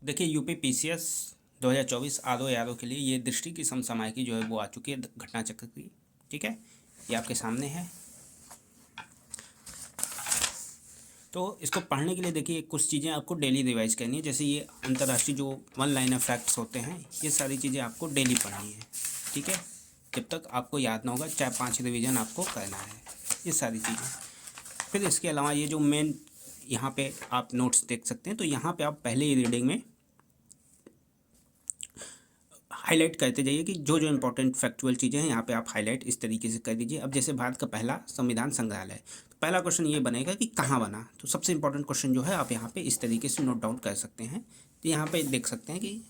देखिए UP PCS 2024 आदो यादों के लिए ये दृष्टि की समसामयिकी जो है वो आ चुकी है घटना चक्र की। ठीक है, ये आपके सामने है। तो इसको पढ़ने के लिए देखिए कुछ चीज़ें आपको डेली रिवाइज करनी है। जैसे ये अंतर्राष्ट्रीय जो वन लाइनर फैक्ट्स होते हैं, ये सारी चीज़ें आपको डेली पढ़नी है। ठीक है, जब तक आपको याद ना होगा, चाहे 5 रिवीजन आपको करना है ये सारी चीज़ें। फिर इसके अलावा ये जो मेन यहाँ पे आप नोट्स देख सकते हैं, तो यहाँ पे आप पहले ही रीडिंग में हाईलाइट करते जाइए कि जो जो इंपॉर्टेंट फैक्चुअल चीज़ें हैं यहाँ पे आप हाईलाइट इस तरीके से कर दीजिए। अब जैसे भारत का पहला संविधान संग्रहालय, तो पहला क्वेश्चन ये बनेगा कि कहाँ बना, तो सबसे इंपॉर्टेंट क्वेश्चन जो है आप यहाँ पे इस तरीके से नोट डाउन कर सकते हैं। तो यहाँ पे देख सकते हैं कि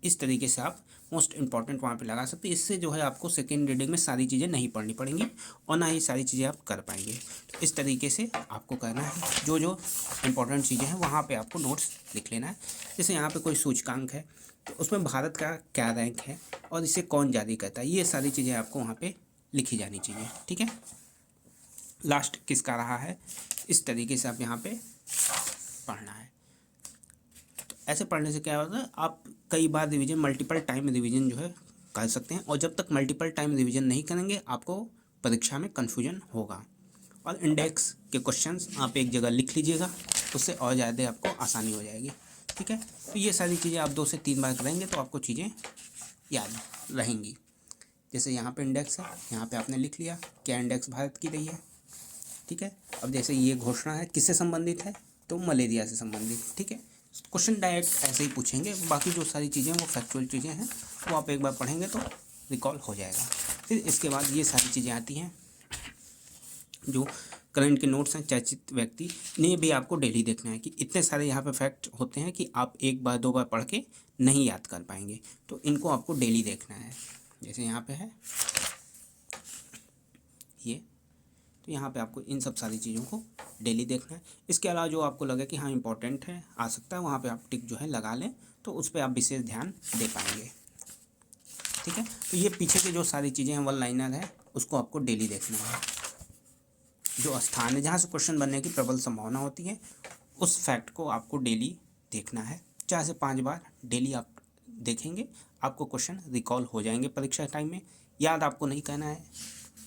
इस तरीके से आप मोस्ट इंपॉर्टेंट वहाँ पे लगा सकते हैं। इससे जो है आपको सेकेंड रीडिंग में सारी चीज़ें नहीं पढ़नी पड़ेंगी और ना ही सारी चीज़ें आप कर पाएंगे। तो इस तरीके से आपको करना है, जो जो इंपॉर्टेंट चीज़ें हैं वहाँ पे आपको नोट्स लिख लेना है। जैसे यहाँ पे कोई सूचकांक है तो उसमें भारत का क्या रैंक है और इसे कौन जारी करता है, ये सारी चीज़ें आपको वहाँ पे लिखी जानी चाहिए। ठीक है, लास्ट किसका रहा है, इस तरीके से आप यहाँ पे पढ़ना है। तो ऐसे पढ़ने से क्या होता है, आप कई बार रिवीजन, मल्टीपल टाइम रिवीजन जो है कर सकते हैं। और जब तक मल्टीपल टाइम रिवीजन नहीं करेंगे आपको परीक्षा में कन्फ्यूजन होगा। और इंडेक्स के क्वेश्चंस आप एक जगह लिख लीजिएगा, उससे और ज़्यादा आपको आसानी हो जाएगी। ठीक है, तो ये सारी चीज़ें आप 2 से 3 बार करेंगे तो आपको चीज़ें याद रहेंगी। जैसे यहाँ पे इंडेक्स है, यहाँ पे आपने लिख लिया क्या इंडेक्स भारत की रही है। ठीक है, अब जैसे ये घोषणा है किससे संबंधित है, तो मलेरिया से संबंधित। ठीक है, क्वेश्चन डायरेक्ट ऐसे ही पूछेंगे, बाकी जो सारी चीज़ें वो फैक्चुअल चीज़ें हैं वो आप एक बार पढ़ेंगे तो रिकॉल हो जाएगा। फिर इसके बाद ये सारी चीज़ें आती हैं जो करंट के नोट्स हैं, चर्चित व्यक्ति ने भी आपको डेली देखना है कि इतने सारे यहाँ पे फैक्ट होते हैं कि आप एक बार 2 बार पढ़ के नहीं याद कर पाएंगे, तो इनको आपको डेली देखना है। जैसे यहाँ पे है ये, तो यहाँ पे आपको इन सब सारी चीज़ों को डेली देखना है। इसके अलावा जो आपको लगे कि हाँ इंपॉर्टेंट है, आ सकता है, वहाँ पे आप टिक जो है लगा लें, तो उस पर आप विशेष ध्यान दे पाएंगे। ठीक है, तो ये पीछे की जो सारी चीज़ें हैं वन लाइनर है, उसको आपको डेली देखना है। जो स्थान है जहाँ से क्वेश्चन बनने की प्रबल संभावना होती है, उस फैक्ट को आपको डेली देखना है। 4 से 5 बार डेली आप देखेंगे, आपको क्वेश्चन रिकॉल हो जाएंगे परीक्षा टाइम में। याद आपको नहीं करना है,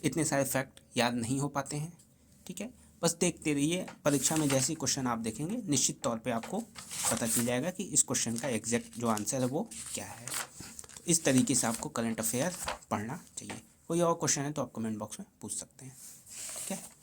इतने सारे फैक्ट याद नहीं हो पाते हैं। ठीक है, बस देखते रहिए, परीक्षा में जैसे ही क्वेश्चन आप देखेंगे निश्चित तौर पे आपको पता चल जाएगा कि इस क्वेश्चन का एग्जैक्ट जो आंसर है वो क्या है। तो इस तरीके से आपको करंट अफेयर पढ़ना चाहिए। कोई और क्वेश्चन है तो आप कमेंट बॉक्स में पूछ सकते हैं। ठीक है।